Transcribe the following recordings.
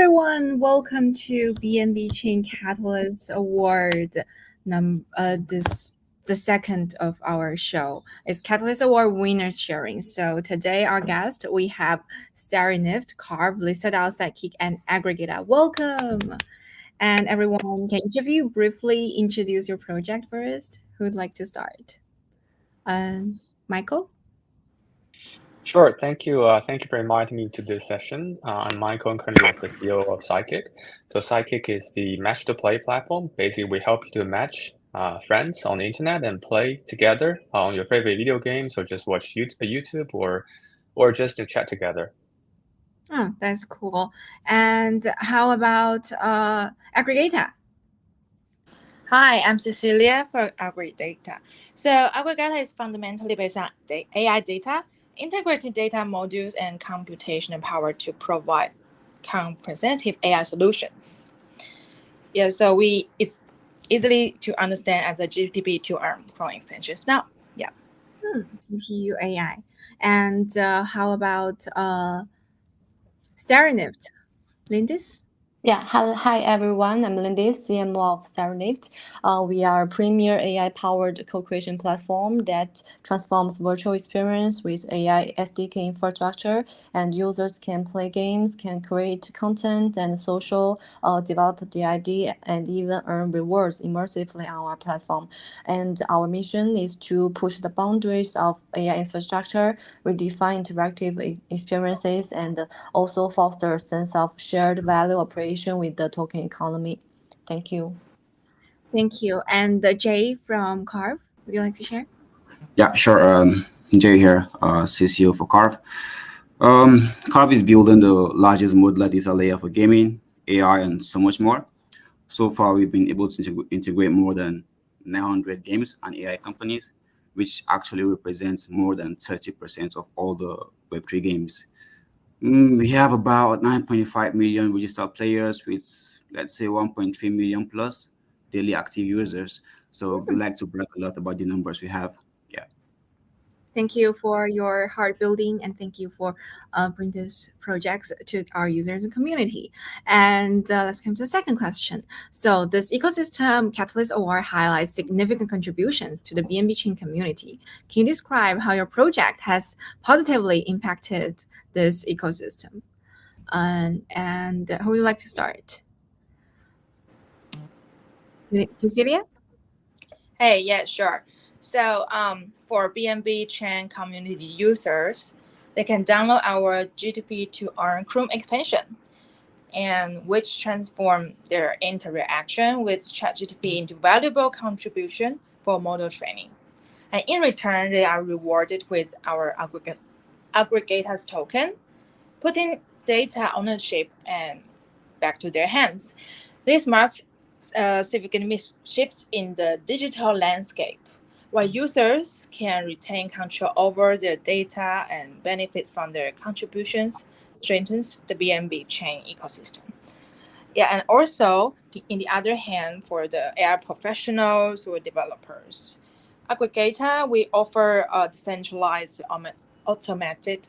everyone, welcome to BNB Chain Catalyst Award. The second of our show. It's Catalyst Award winners sharing. So today our guest we have StarryNift, Carv, Lista, Sidekick, and Aggregata. Welcome. And everyone, can each of you briefly introduce your project first? Who'd like to start? Michael? Sure. Thank you. Thank you for inviting me to this session. I'm Michael, and currently as the CEO of Sidekick. So Sidekick is the match-to-play platform. Basically, we help you to match friends on the internet and play together on your favorite video games, or just watch YouTube, or just to chat together. Oh, that's cool. And how about Aggregata? Hi, I'm Cecilia for Aggregata. So Aggregata is fundamentally based on AI data, integrating data modules and computational power to provide comprehensive AI solutions. Yeah, so it's easily to understand as a GTP to ARM from extensions now. Yeah. GPU AI. And how about StarryNift? Lindis? Yeah, hi everyone. I'm Lindy, CMO of StarryNift. We are a premier AI-powered co-creation platform that transforms virtual experience with AI SDK infrastructure, and users can play games, can create content and social, develop the idea, and even earn rewards immersively on our platform. And our mission is to push the boundaries of AI infrastructure, redefine interactive experiences, and also foster a sense of shared value operation with the token economy. Thank you. Thank you. And Jay from Carv, would you like to share? Yeah, sure. Jay here, CCO for Carv. Carv is building the largest modular data layer for gaming, AI, and so much more. So far, we've been able to integrate more than 900 games and AI companies, which actually represents more than 30% of all the Web3 games. We have about 9.5 million registered players with, let's say, 1.3 million plus daily active users. So we like to brag a lot about the numbers we have. Yeah. Thank you for your hard building, and thank you for bringing these projects to our users and community. And let's come to the second question. So this ecosystem Catalyst Award highlights significant contributions to the BNB Chain community. Can you describe how your project has positively impacted this ecosystem? And who would you like to start? Cecilia? Hey, yeah, sure. So for BNB Chain community users, they can download our GTP to ARM Chrome extension, and which transform their interaction with ChatGTP into valuable contribution for model training. And in return, they are rewarded with our Aggregatas token, putting data ownership and back to their hands. This marks significant shifts in the digital landscape, where users can retain control over their data and benefit from their contributions, strengthens the BNB chain ecosystem. Yeah, and also, in the other hand, for the AI professionals or developers, Aggregata, we offer a decentralized automated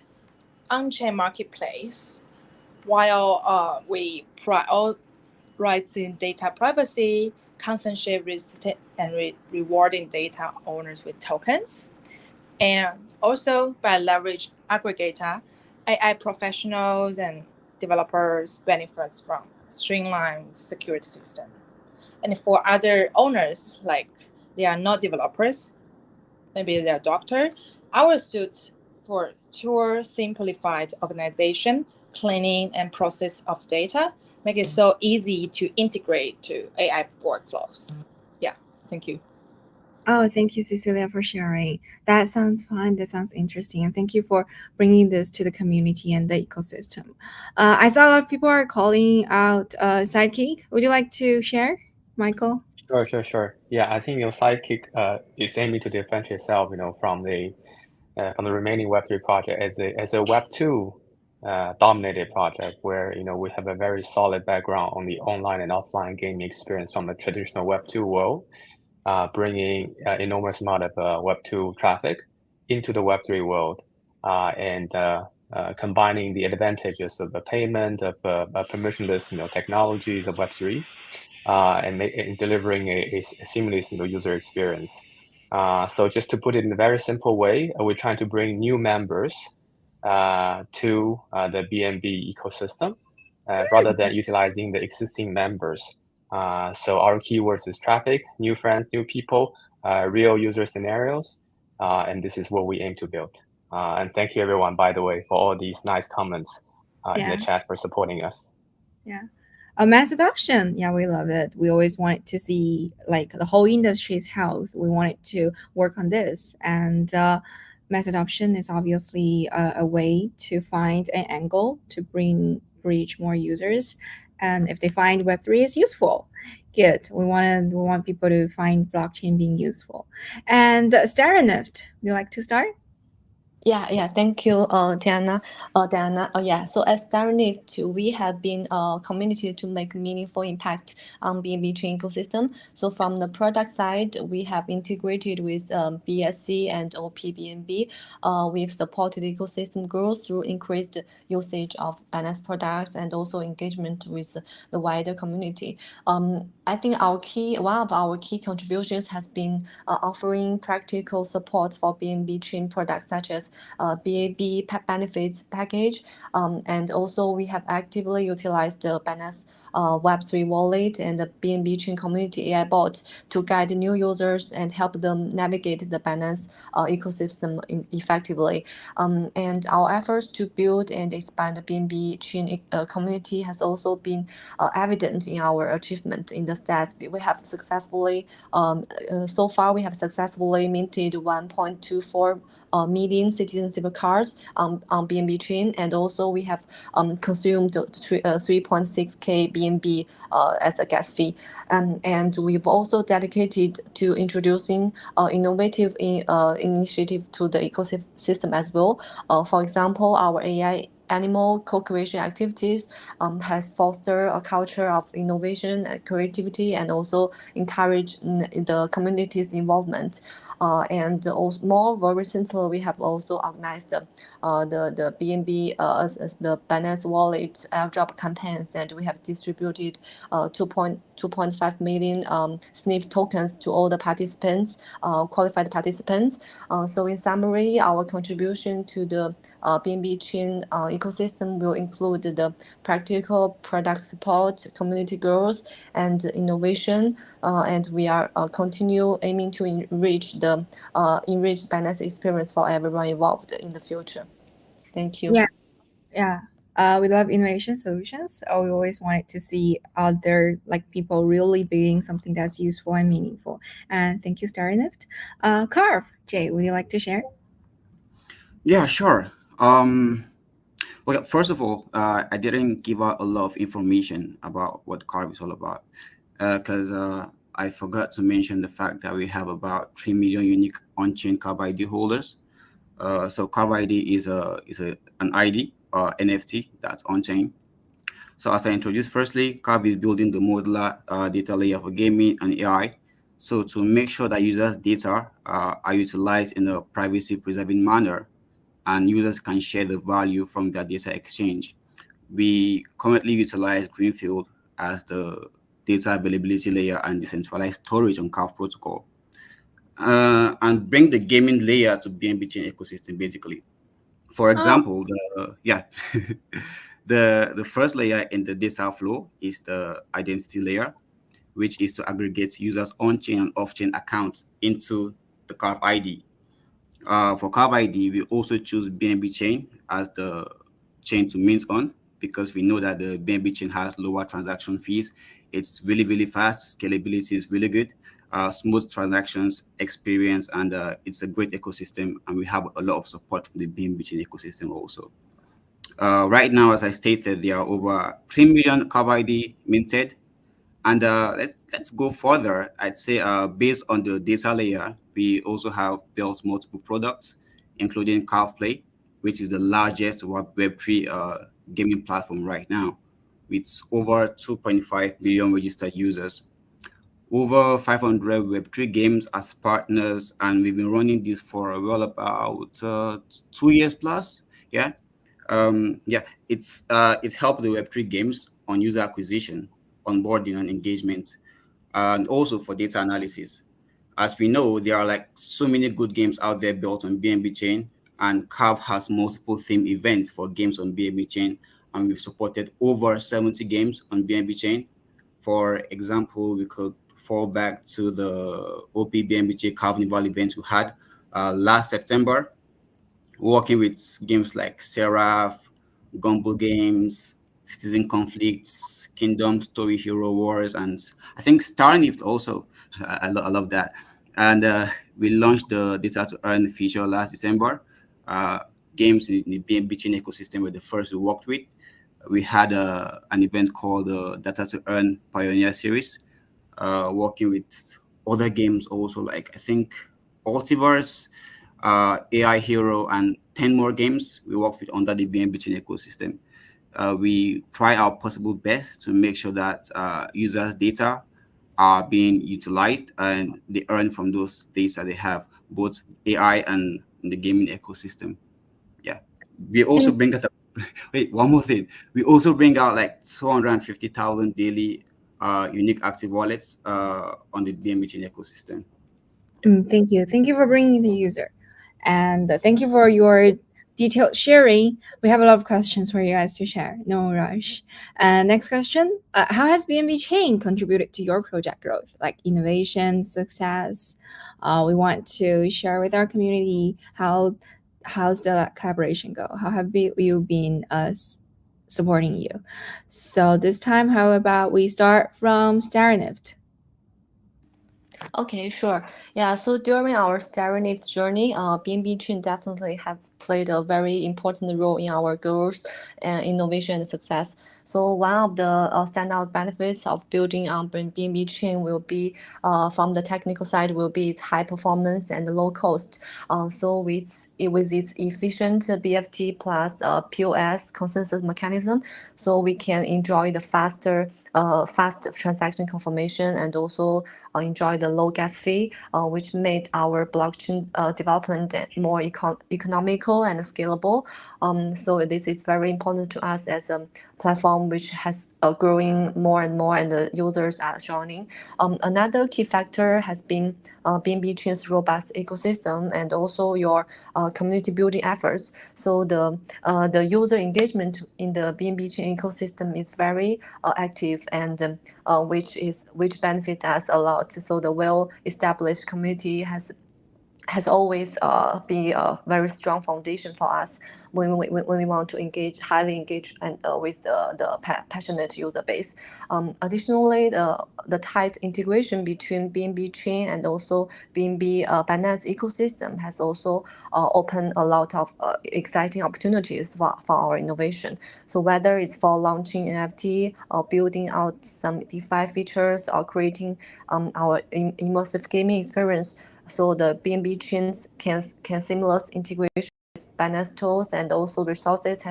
on-chain marketplace, while we prioritizing data privacy, consensus resistant, and rewarding data owners with tokens. And also by leverage Aggregata, AI professionals and developers benefits from streamlined security system. And for other owners, like they are not developers, maybe they're a doctor, our suits for tour simplified organization, cleaning, and process of data make it so easy to integrate to AI workflows. Yeah, thank you. Oh, thank you, Cecilia, for sharing. That sounds fun. That sounds interesting. And thank you for bringing this to the community and the ecosystem. I saw a lot of people are calling out Sidekick. Would you like to share, Michael? Sure. Yeah, I think Sidekick is aiming to differentiate itself, from the remaining Web3 project as a Web2 dominated project, where we have a very solid background on the online and offline gaming experience from the traditional Web2 world, bringing enormous amount of Web2 traffic into the Web3 world, and combining the advantages of the payment, of permissionless technologies of Web3, and delivering a seamless user experience. So just to put it in a very simple way, we're trying to bring new members to the BNB ecosystem rather than utilizing the existing members. So our keywords is traffic, new friends, new people, real user scenarios, and this is what we aim to build. And thank you everyone, by the way, for all these nice comments in the chat for supporting us. Yeah. A mass adoption. Yeah, we love it. We always wanted to see like the whole industry's health. We wanted to work on this. And mass adoption is obviously a way to find an angle to reach more users. And if they find Web3 is useful, good. We want people to find blockchain being useful. And StarryNift, would you like to start? Yeah. Thank you, Diana. Diana. Yeah. So at StarryNift, we have been a community to make meaningful impact on BNB Chain ecosystem. So from the product side, we have integrated with BSC and OPBNB. We've supported ecosystem growth through increased usage of Binance products and also engagement with the wider community. I think one of our key contributions has been offering practical support for BNB Chain products such as BAB benefits package, and also we have actively utilized the Binance Web3 wallet and the BNB Chain community AI bot to guide new users and help them navigate the Binance ecosystem effectively. And our efforts to build and expand the BNB Chain community has also been evident in our achievement in the stats. We have successfully, so far, we have successfully minted 1.24 million citizenship cards on BNB Chain, and also we have consumed 3.6k BNB as a gas fee. And we've also dedicated to introducing innovative initiative to the ecosystem as well. For example, our AI animal co-creation activities has fostered a culture of innovation and creativity and also encourage the community's involvement. And also more recently, we have also organized the BNB the Binance Wallet airdrop campaigns, and we have distributed 2.5 million SNF tokens to all the participants, qualified participants. So in summary, our contribution to the BNB Chain ecosystem will include the practical product support, community growth, and innovation. And we are continue aiming to enrich Binance experience for everyone involved in the future. Thank you. Yeah. We love innovation solutions. We always wanted to see other people really building something that's useful and meaningful. And thank you, StarryNift. Carv, Jay, would you like to share? Yeah, sure. Well, first of all, I didn't give out a lot of information about what Carv is all about, because I forgot to mention the fact that we have about 3 million unique on-chain Carv ID holders. So Carv ID is an ID or NFT that's on-chain. So as I introduced, firstly, Carv is building the modular data layer for gaming and AI. So to make sure that users' data are utilized in a privacy-preserving manner, and users can share the value from their data exchange. We currently utilize Greenfield as the data availability layer and decentralized storage on Carv protocol, and bring the gaming layer to BNB Chain ecosystem, basically. For example, the first layer in the data flow is the identity layer, which is to aggregate users' on-chain and off-chain accounts into the Carv ID. For Carv ID, we also choose BNB Chain as the chain to mint on, because we know that the BNB Chain has lower transaction fees. It's really, really fast. Scalability is really good. Smooth transactions experience, and it's a great ecosystem. And we have a lot of support from the BNB Chain ecosystem also. Right now, as I stated, there are over 3 million Carv ID minted. And let's go further. I'd say based on the data layer, we also have built multiple products, including Carv Play, which is the largest Web3 gaming platform right now, with over 2.5 million registered users, over 500 Web3 games as partners, and we've been running this for well about 2 years plus. Yeah. Yeah, it helped the Web3 games on user acquisition, onboarding, and engagement, and also for data analysis. As we know, there are like so many good games out there built on BNB Chain, and Carv has multiple theme events for games on BNB Chain, and we've supported over 70 games on BNB Chain. For example, we could fall back to the OP BNB Chain Carnival event we had last September, working with games like Seraph, Gumball Games, Citizen Conflicts, Kingdom, Story Hero Wars, and I think StarryNift also. I love that. And we launched the Data to Earn feature last December. Uh, Games in the BNB Chain ecosystem were the first we worked with. We had an event called the Data to Earn Pioneer Series, working with other games also, like I think Ultiverse, AI Hero, and 10 more games we work with under the BNB Chain ecosystem. We try our possible best to make sure that users' data are being utilized and they earn from those data they have, both AI and in the gaming ecosystem. Yeah. We also bring that up. Wait, one more thing. We also bring out like 250,000 daily unique active wallets on the BNB Chain ecosystem. Thank you. Thank you for bringing the user. And thank you for your detailed sharing. We have a lot of questions for you guys to share. No rush. Next question. How has BNB Chain contributed to your project growth, like innovation, success? We want to share with our community how's the collaboration go? How have you been supporting you? So this time, how about we start from StarryNift? Okay, sure. Yeah, so during our StarryNift journey, BNB Chain definitely have played a very important role in our growth and innovation and success. So one of the standout benefits of building on BNB Chain will be, from the technical side, will be its high performance and low cost. So with its efficient BFT plus POS consensus mechanism, so we can enjoy the fast transaction confirmation and also enjoy the low gas fee, which made our blockchain development more economical and scalable. So this is very important to us as a platform which has growing more and more, and the users are joining. Another key factor has been BNB Chain's robust ecosystem and also your community building efforts. So the user engagement in the BNB Chain ecosystem is very active, and which benefit us a lot. So the well-established community has always been a very strong foundation for us when we want to highly engage and with the passionate user base. Additionally, the tight integration between BNB Chain and also BNB Binance ecosystem has also opened a lot of exciting opportunities for our innovation. So whether it's for launching NFT or building out some DeFi features or creating our immersive gaming experience, so the BNB chains can seamless integration with Binance tools and also resources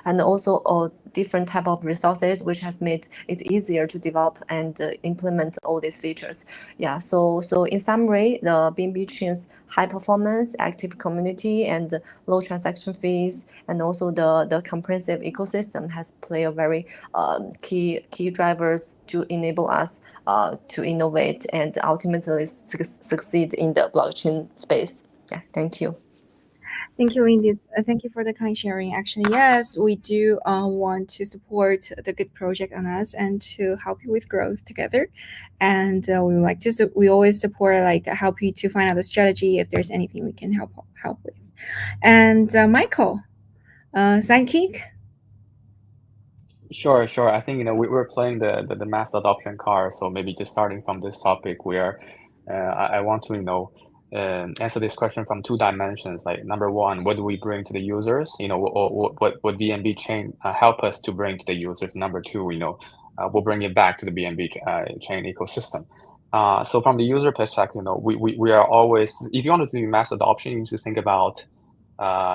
and also different type of resources, which has made it easier to develop and implement all these features. Yeah. So in summary, the BNB chains high performance, active community, and low transaction fees, and also the comprehensive ecosystem has played a very key drivers to enable us to innovate and ultimately succeed in the blockchain space. Yeah, thank you. Thank you, Lindy. Thank you for the kind sharing. Actually, yes, we do want to support the good project on us and to help you with growth together. And we would like to. We always support, like, help you to find out the strategy if there's anything we can help with. And Michael, Sidekick. Sure, sure. I think we're playing the mass adoption card, so maybe just starting from this topic where I want to answer this question from two dimensions. Like number one, what do we bring to the users? What BNB Chain help us to bring to the users? Number two, we'll bring it back to the BNB Chain ecosystem. So from the user perspective, we are always, if you want to do mass adoption, you need to think about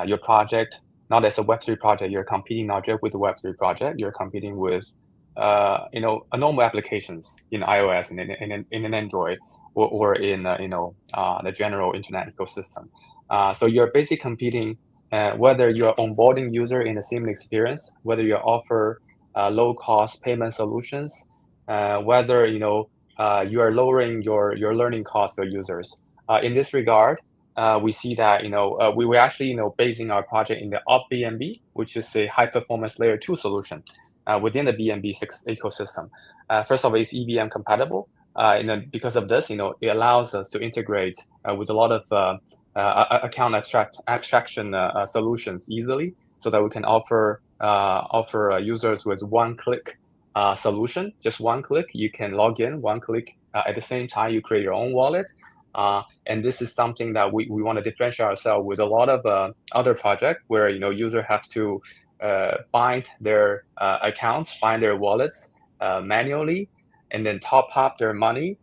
your project not as a Web3 project. You're competing not just with the Web3 project. You're competing with normal applications in iOS and in an Android or in the general internet ecosystem. So you're basically competing whether you're onboarding user in a seamless experience, whether you offer low-cost payment solutions, whether you are lowering your learning cost for users. In this regard, we see that we were actually basing our project in the BNB, which is a high-performance layer 2 solution within the BNB ecosystem. First of all, it's EVM compatible. Because of this, it allows us to integrate with a lot of account abstraction solutions easily, so that we can offer users with one-click solution. Just one click, you can log in. One click, at the same time, you create your own wallet. And this is something that we want to differentiate ourselves with a lot of other projects where user has to bind their accounts, bind their wallets manually, and then top up their money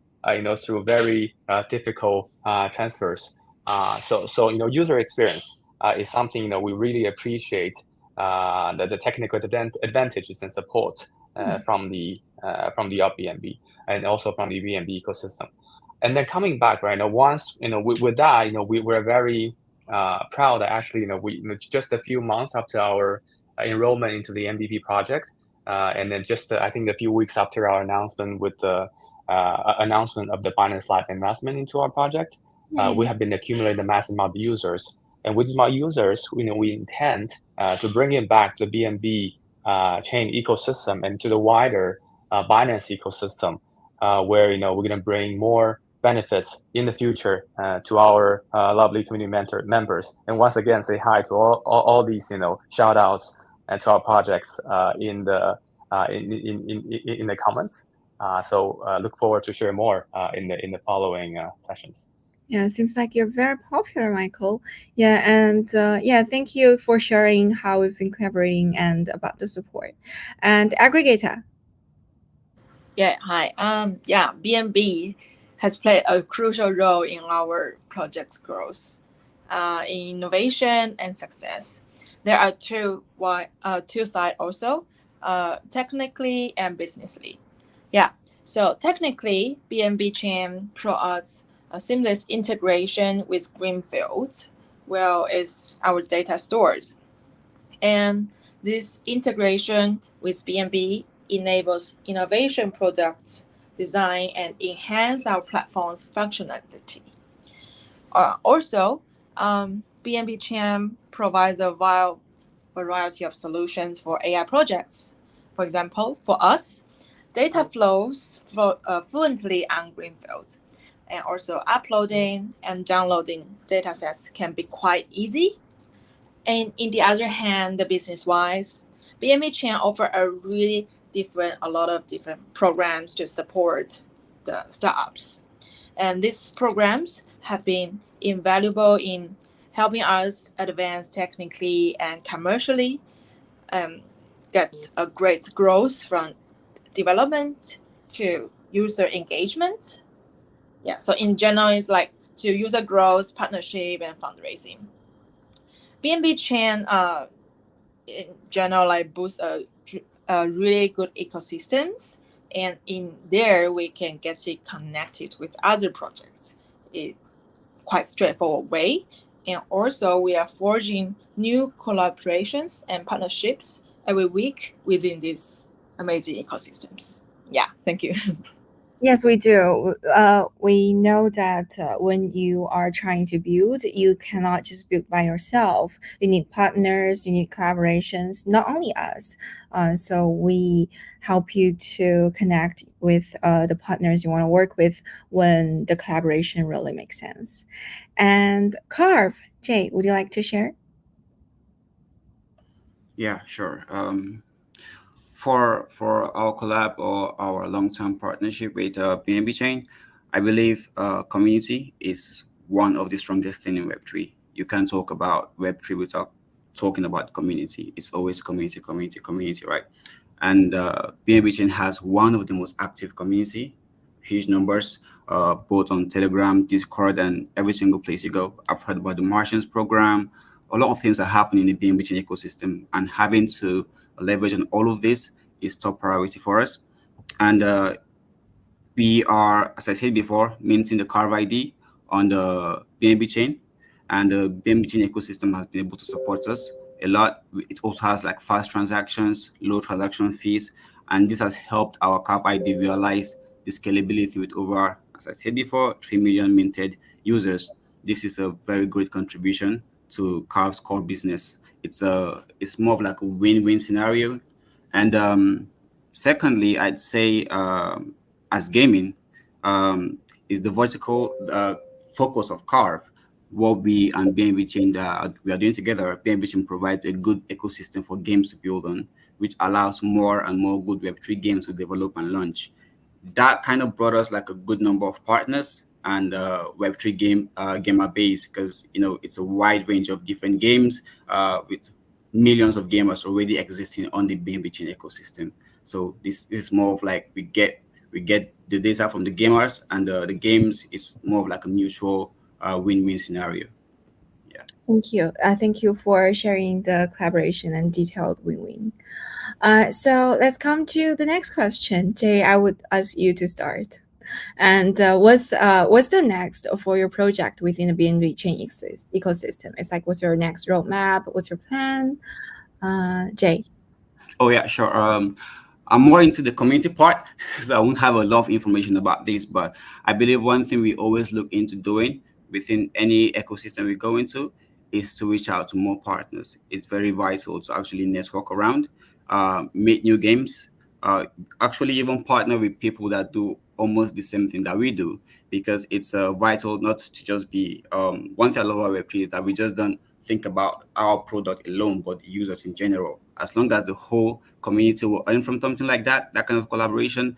through very difficult transfers. So user experience is something we really appreciate the technical advantages and support from the BNB and also from the BNB ecosystem. And then coming back, right now, once with that, we're very proud that actually we just a few months after our enrollment into the MVP project, and then just I think a few weeks after our announcement with the announcement of the Binance Live investment into our project, we have been accumulating a massive amount of users. And with my users, we intend to bring it back to BNB chain ecosystem and to the wider Binance ecosystem, where we're going to bring more benefits in the future to our lovely community members. And once again, say hi to all these shout outs and to our projects in the comments. So look forward to share more in the following sessions. Yeah, it seems like you're very popular, Michael. Yeah, and thank you for sharing how we've been collaborating and about the support. And Aggregata. Yeah, hi. BNB has played a crucial role in our project's growth, in innovation and success. There are two sides also, technically and businessly. Yeah. So technically, BNB Chain provides a seamless integration with Greenfield, where is our data stores. And this integration with BNB enables innovation product design and enhance our platform's functionality. Also, BNB Chain provides a variety of solutions for AI projects. For example, for us, data flows fluently on Greenfield, and also uploading and downloading datasets can be quite easy. And in the other hand, the business-wise, BNB Chain offer a lot of different programs to support the startups. And these programs have been invaluable in helping us advance technically and commercially, get a great growth from development to user engagement. Yeah, so in general, it's like to user growth, partnership, and fundraising. BNB Chain, in general, like boosts a really good ecosystems, and in there we can get it connected with other projects in quite straightforward way. And also we are forging new collaborations and partnerships every week within these amazing ecosystems. Yeah, thank you. Yes, we do. We know that when you are trying to build, you cannot just build by yourself. You need partners, you need collaborations, not only us. So we help you to connect with the partners you want to work with when the collaboration really makes sense. And Carv, Jay, would you like to share? Yeah, sure. For our collab or our long-term partnership with BNB Chain, I believe community is one of the strongest things in Web3. You can't talk about Web3 without talking about community. It's always community, right? And BNB Chain has one of the most active community, huge numbers, both on Telegram, Discord, and every single place you go. I've heard about the Martians program. A lot of things are happening in the BNB Chain ecosystem, and having to leverage on all of this is top priority for us. And we are, as I said before, minting the Carv ID on the BNB chain. and the BNB Chain ecosystem has been able to support us a lot. It also has like fast transactions, low transaction fees, and this has helped our Carv ID realize the scalability with over, as I said before, 3 million minted users. This is a very great contribution to Carv's core business. It's more of like a win-win scenario. And secondly, I'd say as gaming is the vertical focus of Carv. What we and BNB Chain we are doing together, BNB Chain provides a good ecosystem for games to build on, which allows more and more good Web3 games to develop and launch. That kind of brought us like a good number of partners and Web3 gamer base, because it's a wide range of different games with millions of gamers already existing on the BNB Chain ecosystem. So this is more of like we get the data from the gamers, and the games is more of like a mutual win-win scenario. Yeah. Thank you for sharing the collaboration and detailed win-win. So let's come to the next question. Jay, I would ask you to start. And what's the next for your project within the BNB Chain ecosystem? It's like, what's your next roadmap? What's your plan? Jay. Oh yeah, sure. I'm more into the community part, so I won't have a lot of information about this, but I believe one thing we always look into doing within any ecosystem we go into is to reach out to more partners. It's very vital to actually network around, meet new games, actually even partner with people that do almost the same thing that we do, because it's vital not to just be one thing I love about Web3 is that we just don't think about our product alone, but the users in general. As long as the whole community will earn from something like that kind of collaboration,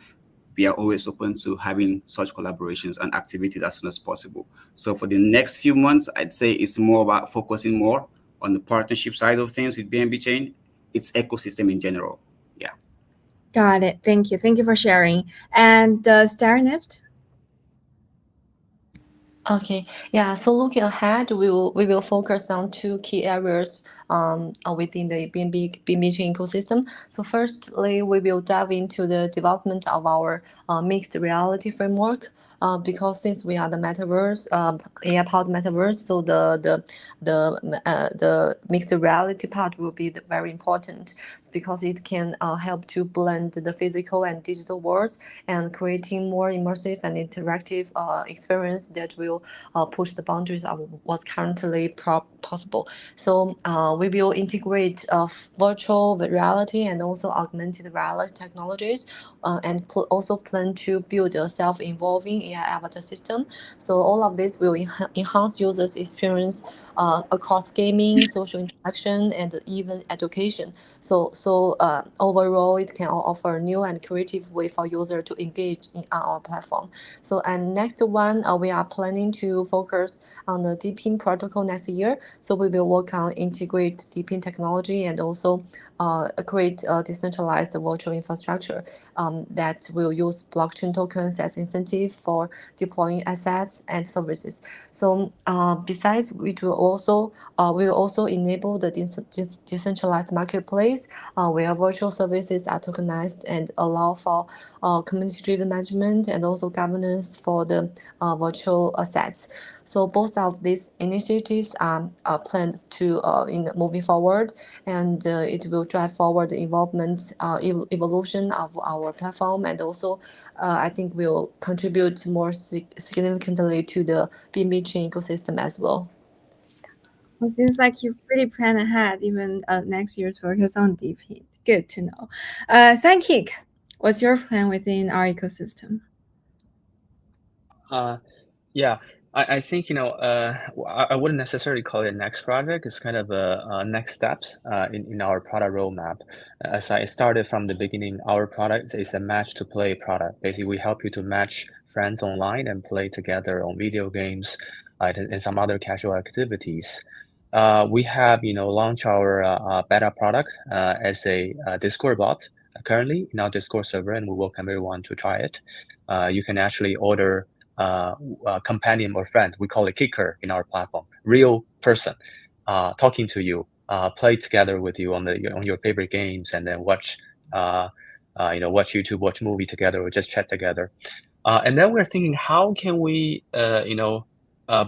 we are always open to having such collaborations and activities as soon as possible. So for the next few months, I'd say it's more about focusing more on the partnership side of things with BNB Chain, its ecosystem in general. Yeah. Got it. Thank you. Thank you for sharing. And StarryNift? Okay, yeah. So looking ahead, we will focus on two key areas within the BNB Chain ecosystem. So firstly, we will dive into the development of our mixed reality framework. Because since we are the metaverse, AI powered metaverse, so the mixed reality part will be very important, because it can help to blend the physical and digital worlds and creating more immersive and interactive experience that will push the boundaries of what's currently possible. So we will integrate virtual reality and also augmented reality technologies, and also plan to build a self-evolving AI avatar system. So all of this will enhance users' experience across gaming, social interaction, and even education. So overall, it can offer a new and creative way for users to engage in our platform. So and next one, we are planning to focus on the DePIN protocol next year. So we will work on integrate DePIN technology and also create a decentralized virtual infrastructure that will use blockchain tokens as incentive for deploying assets and services. So besides, we will also enable the decentralized marketplace where virtual services are tokenized and allow for community-driven management and also governance for the virtual assets. So both of these initiatives are planned to in moving forward, and it will drive forward the involvement, evolution of our platform, and also I think will contribute more significantly to the BNB Chain ecosystem as well. Well, seems like you've really planned ahead, even next year's focus on DePIN. Good to know. Sidekick, what's your plan within our ecosystem? Yeah, I think I wouldn't necessarily call it a next project. It's kind of a next steps in our product roadmap. As I started from the beginning, our product is a match to play product. Basically, we help you to match friends online and play together on video games and some other casual activities. We have launched our beta product as a Discord bot currently in our Discord server, and we welcome everyone to try it. You can actually order companion or friends. We call it kicker in our platform. Real person talking to you, play together with you on your favorite games, and then watch watch YouTube, watch movie together, or just chat together. And then we're thinking, how can we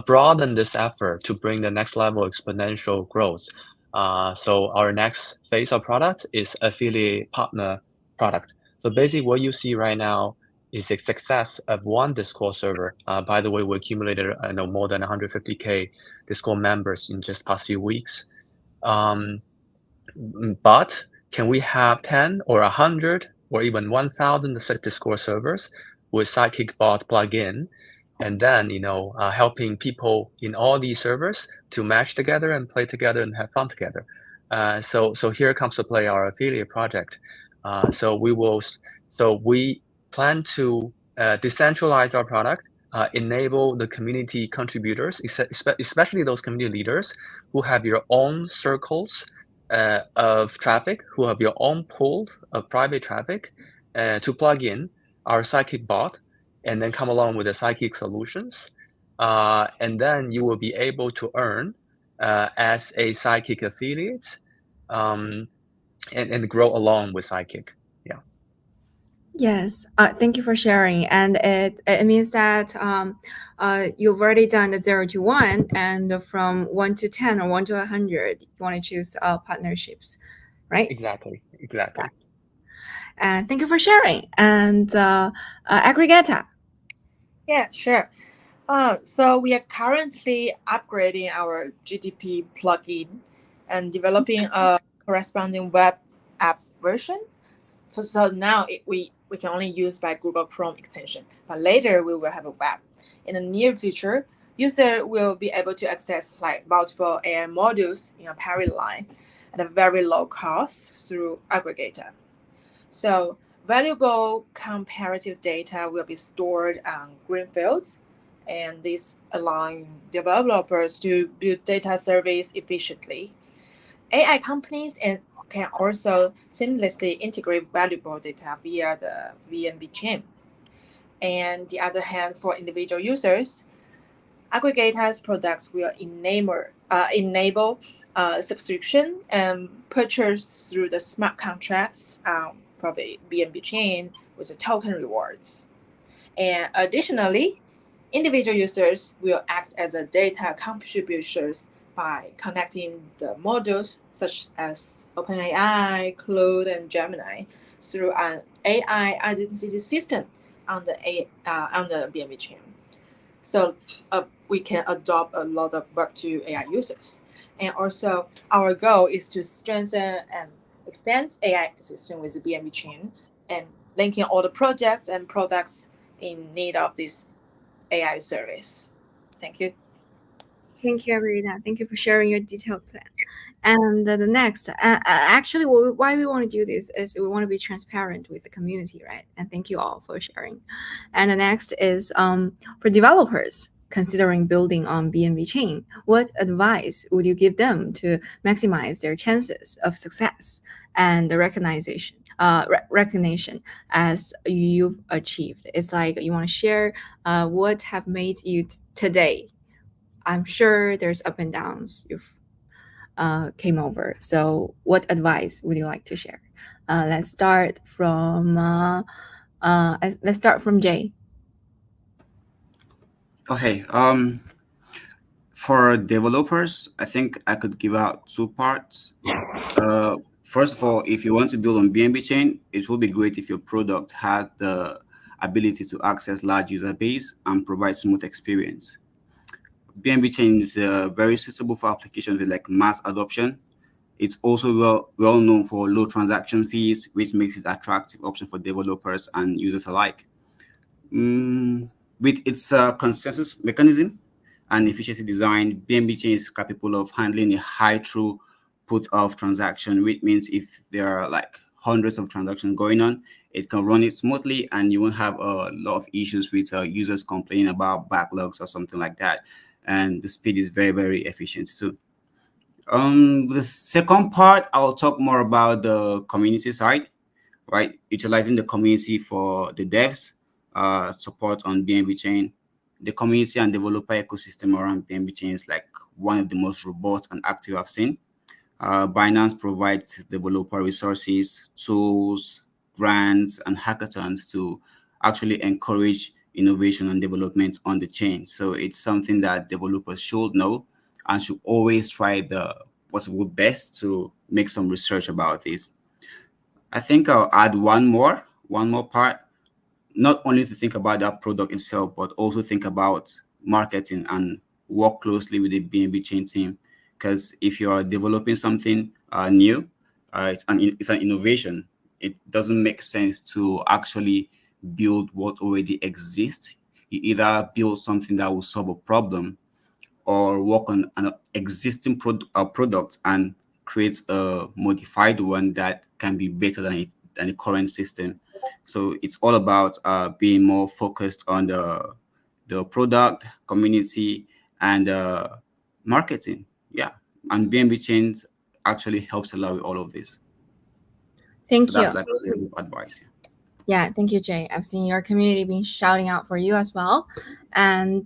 broaden this effort to bring the next level exponential growth. So our next phase of product is affiliate partner product. So basically what you see right now is a success of one Discord server. By the way, we accumulated more than 150K Discord members in just past few weeks. But can we have 10 or 100 or even 1,000 Discord servers with Sidekick bot plugin, and then helping people in all these servers to match together and play together and have fun together. So here comes to play our affiliate project. So we plan to decentralize our product, enable the community contributors, especially those community leaders who have your own circles of traffic, who have your own pool of private traffic, to plug in our Sidekick bot and then come along with the Sidekick solutions. And then you will be able to earn as a Sidekick affiliate and grow along with Sidekick. Yeah. Yes, thank you for sharing. And it means that you've already done the 0 to 1, and from 1 to 10 or 1 to 100, you want to choose partnerships, right? Exactly. And thank you for sharing. And Aggregata. Yeah, sure. So we are currently upgrading our GDP plugin and developing a corresponding web apps version. So now we can only use by Google Chrome extension, but later we will have a web. In the near future, user will be able to access like multiple AI modules in a parallel line at a very low cost through Aggregata. So valuable comparative data will be stored on greenfields, and this allowing developers to build data service efficiently. AI companies can also seamlessly integrate valuable data via the BNB chain. And the other hand, for individual users, Aggregata's products will enable subscription and purchase through the smart contracts, probably BNB chain with the token rewards. And additionally, individual users will act as a data contributors by connecting the modules such as OpenAI, Claude, and Gemini through an AI identity system on the BNB chain. So we can adopt a lot of Web2 AI users. And also, our goal is to strengthen and expand AI system with the BNB chain and linking all the projects and products in need of this AI service. Thank you. Thank you, Aggregata. Thank you for sharing your detailed plan. And the next, actually, why we want to do this is we want to be transparent with the community, right? And thank you all for sharing. And the next is for developers considering building on BNB chain, what advice would you give them to maximize their chances of success and the recognition as you've achieved? It's like you want to share what have made you today. I'm sure there's up and downs you've came over. So what advice would you like to share? Let's start from Jay. Okay. For developers, I think I could give out two parts. First of all, if you want to build on BNB chain, it will be great if your product had the ability to access large user base and provide smooth experience. BNB chain is very suitable for applications with like mass adoption. It's also well known for low transaction fees, which makes it an attractive option for developers and users alike. With its consensus mechanism and efficiency design, BNB chain is capable of handling a high throughput of transaction, which means if there are like hundreds of transactions going on, it can run it smoothly and you won't have a lot of issues with users complaining about backlogs or something like that. And the speed is very, very efficient too. The second part, I'll talk more about the community side, right? Utilizing the community for the devs, support on BNB chain. The community and developer ecosystem around BNB chain is like one of the most robust and active I've seen. Binance provides developer resources, tools, grants, and hackathons to actually encourage innovation and development on the chain. So it's something that developers should know and should always try the possible best to make some research about this. I think I'll add one more part, not only to think about that product itself, but also think about marketing and work closely with the BNB Chain team. Because if you are developing something new, it's an innovation. It doesn't make sense to actually build what already exists. You either build something that will solve a problem, or work on an existing product and create a modified one that can be better than the current system. So it's all about being more focused on the product, community, and marketing. Yeah, and BNB Chains actually helps a lot with all of this. Thank So you. that's like a little bit of advice. Yeah, thank you, Jay. I've seen your community being shouting out for you as well. And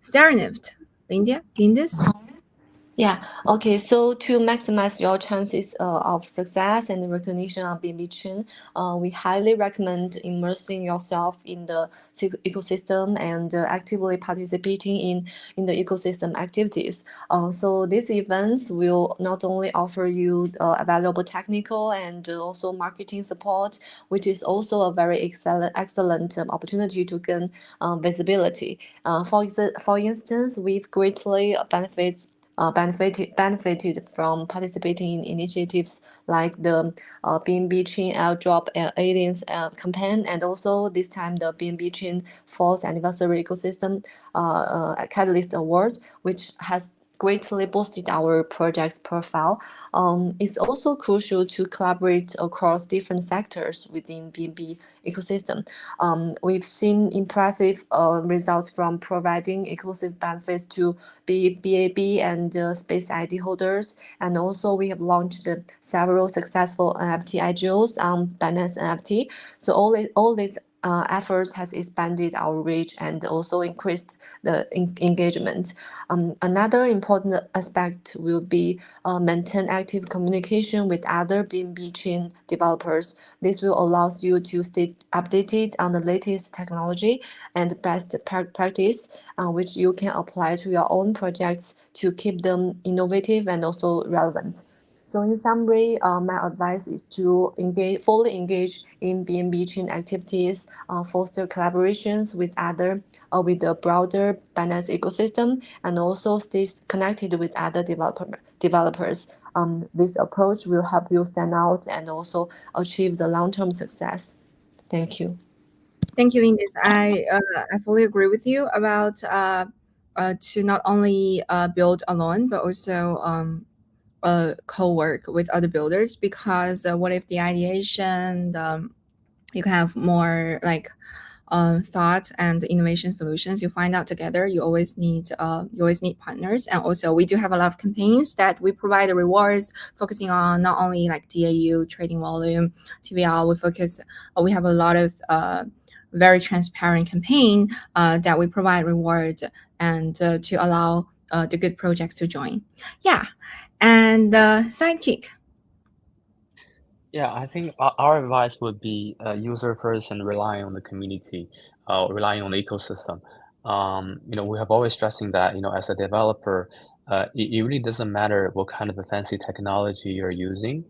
StarryNift, Lindis? Yeah, okay. So to maximize your chances of success and recognition on BNB Chain, we highly recommend immersing yourself in the ecosystem and actively participating in the ecosystem activities. So these events will not only offer you valuable technical and also marketing support, which is also a very excellent opportunity to gain visibility. For instance, we've greatly benefited from participating in initiatives like the BNB Chain airdrop aliens campaign, and also this time the BNB Chain 4th anniversary ecosystem catalyst award, which has greatly boosted our project's profile. It's also crucial to collaborate across different sectors within BNB ecosystem. We've seen impressive results from providing exclusive benefits to BAB and Space ID holders, and also we have launched several successful NFT IGOs on Binance NFT. So all these efforts has expanded our reach and also increased the engagement. Another important aspect will be maintain active communication with other BNB chain developers. This will allow you to stay updated on the latest technology and best practice, which you can apply to your own projects to keep them innovative and also relevant. So in summary, my advice is to fully engage in BNB chain activities, foster collaborations with the broader Binance ecosystem, and also stay connected with other developers. This approach will help you stand out and also achieve the long-term success. Thank you. Thank you, Lindis. I fully agree with you about to not only build alone, but also co-work with other builders, because what if the ideation, you can have more like thought and innovation solutions you find out together. You always need partners. And also we do have a lot of campaigns that we provide the rewards, focusing on not only like DAU, trading volume, TVL. We have a lot of very transparent campaign that we provide rewards and to allow the good projects to join. Yeah. And Sidekick. Yeah, I think our advice would be user first and relying on the community, relying on the ecosystem. We have always stressing that, as a developer, it really doesn't matter what kind of a fancy technology you're using,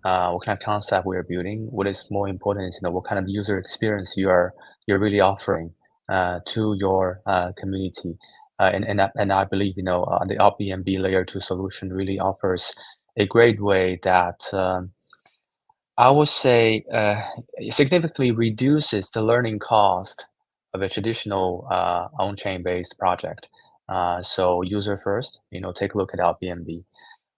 what kind of concept we're building. What is more important is, what kind of user experience you're really offering to your community. And I believe, the BNB layer 2 solution really offers a great way that I would say it significantly reduces the learning cost of a traditional on-chain based project. So user first, take a look at our BNB.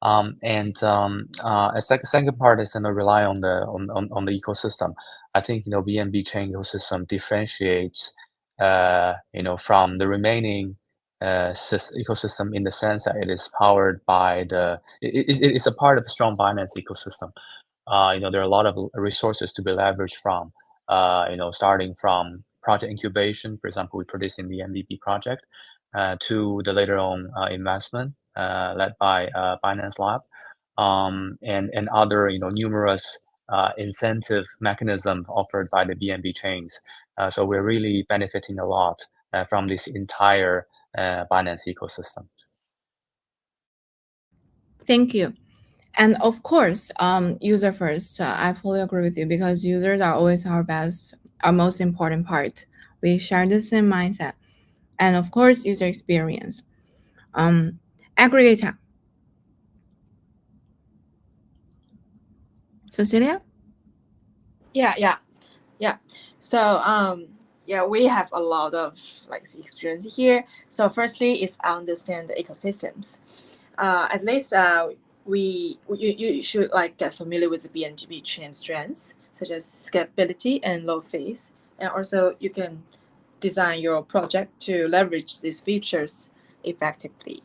A second part is rely on the ecosystem. I think BNB chain ecosystem differentiates from the remaining ecosystem in the sense that it is powered by it's a part of the strong Binance ecosystem. There are a lot of resources to be leveraged from, starting from project incubation. For example, we produce in the MVP project, to the later on investment led by Binance Lab, and other numerous incentive mechanism offered by the BNB chains So we're really benefiting a lot from this entire Binance ecosystem. Thank you. And of course, user first. I fully agree with you because users are always our most important part. We share the same mindset. And of course, user experience. Aggregata. Cecilia? Yeah. So yeah, we have a lot of like experience here. So firstly is understand the ecosystems. At least you should like get familiar with the BNB chain strengths such as scalability and low fees, and also you can design your project to leverage these features effectively.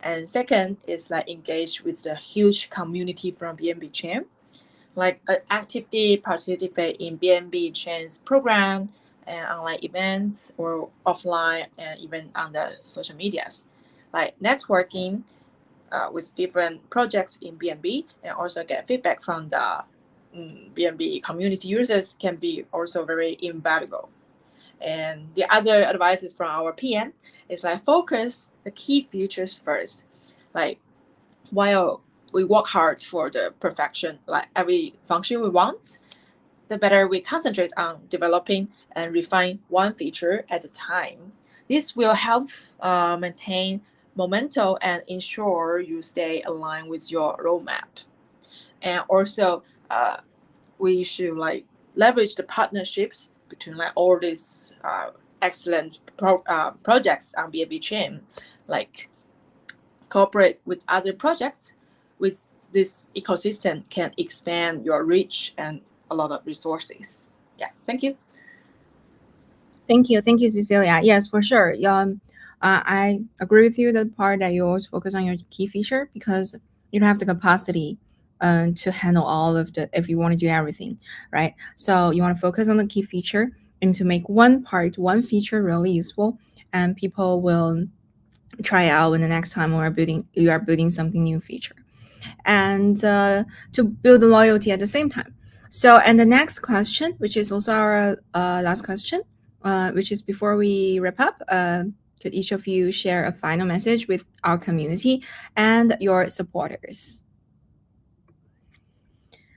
And second is like engage with the huge community from BNB chain, like actively participate in BNB chain's program and online events or offline and even on the social medias, like networking with different projects in BNB and also get feedback from the BNB community users can be also very invaluable. And the other advices from our PM is like focus the key features first. Like while we work hard for the perfection, like every function we want, the better we concentrate on developing and refine one feature at a time. This will help maintain momentum and ensure you stay aligned with your roadmap. And also, we should like leverage the partnerships between like all these excellent projects on BNB chain, like cooperate with other projects. With this ecosystem can expand your reach and a lot of resources. Yeah, thank you. Thank you, Cecilia. Yes, for sure. I agree with you that part that you always focus on your key feature because you don't have the capacity to handle all of the if you want to do everything, right? So you want to focus on the key feature and to make one feature really useful, and people will try out when the next time you are building something new feature, and to build loyalty at the same time. So, and the next question, which is also our last question, which is before we wrap up, could each of you share a final message with our community and your supporters?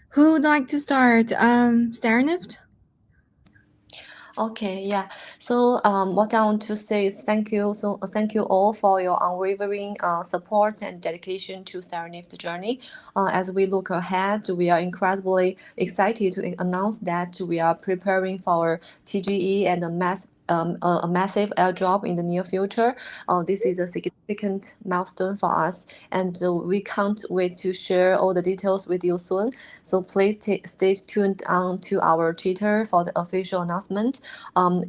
Who would like to start? StarryNift? Okay, yeah. So what I want to say is thank you. So thank you all for your unwavering support and dedication to StarryNift journey. As we look ahead, we are incredibly excited to announce that we are preparing for TGE and a massive airdrop in the near future. This is a significant milestone for us, and we can't wait to share all the details with you soon. So please stay tuned on to our Twitter for the official announcement.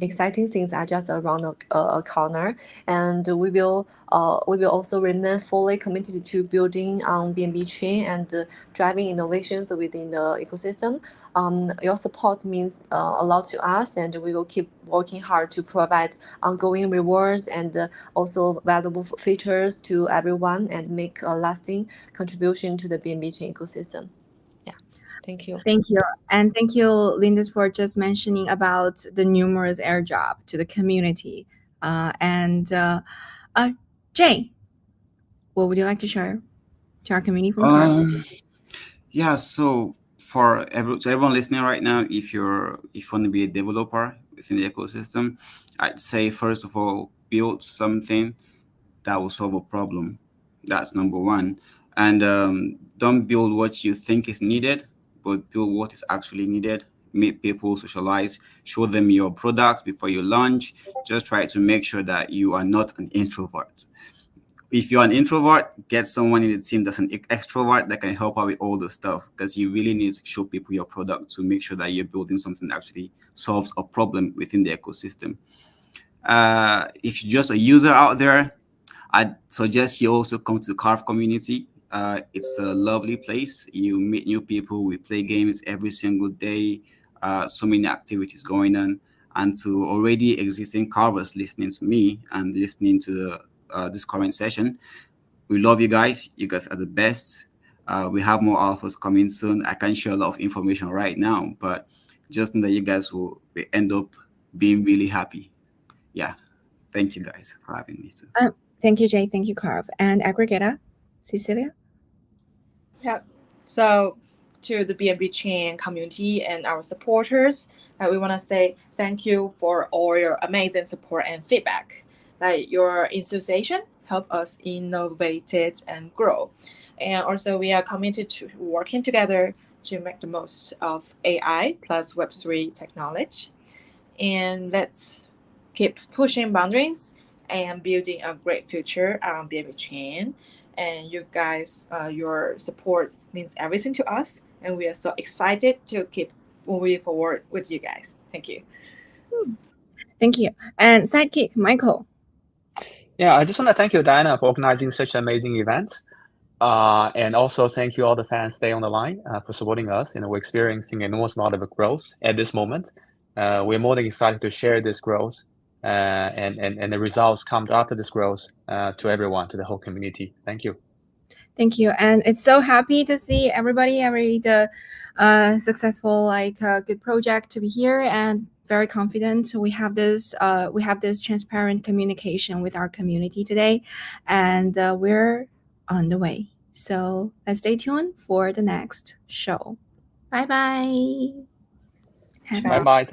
Exciting things are just around a corner, and we will also remain fully committed to building on BNB chain and driving innovations within the ecosystem. Your support means a lot to us, and we will keep working hard to provide ongoing rewards and also valuable features to everyone and make a lasting contribution to the BNB chain ecosystem. Yeah, thank you. Thank you. And thank you, Lindis, for just mentioning about the numerous airdrop to the community. Jay, what would you like to share to our community from Carv? Yeah, so to everyone listening right now, if you want to be a developer within the ecosystem, I'd say first of all, build something that will solve a problem. That's number one. And don't build what you think is needed, but build what is actually needed. Meet people, socialize, show them your product before you launch. Just try to make sure that you are not an introvert. If you're an introvert, get someone in the team that's an extrovert that can help out with all the stuff, because you really need to show people your product to make sure that you're building something that actually solves a problem within the ecosystem. If you're just a user out there, I'd suggest you also come to the Carv community. It's a lovely place. You meet new people. We play games every single day. So many activities going on. And to already existing Carvers listening to me and listening to this current session, we love you guys. You guys are the best. We have more alphas coming soon. I can't share a lot of information right now, but just know that you guys will end up being really happy. Yeah. Thank you guys for having me. Thank you, Jay. Thank you, Carv. And Aggregata, Cecilia? Yeah. So to the BNB Chain community and our supporters, we want to say thank you for all your amazing support and feedback. Your enthusiasm help us innovate it and grow. And also we are committed to working together to make the most of AI plus Web3 technology. And let's keep pushing boundaries and building a great future on BNB Chain. And you guys, your support means everything to us, and we are so excited to keep moving forward with you guys. Thank you. Thank you. And Sidekick, Michael. Yeah, I just want to thank you, Diana, for organizing such an amazing event. And also thank you all the fans stay on the line for supporting us. We're experiencing an enormous amount of growth at this moment. We're more than excited to share this growth and the results come after this growth to everyone, to the whole community. Thank you. Thank you. And it's so happy to see everybody, every successful, good project to be here, and very confident we have this transparent communication with our community today, and we're on the way. So let's stay tuned for the next show. Bye bye. Ciao. Bye bye.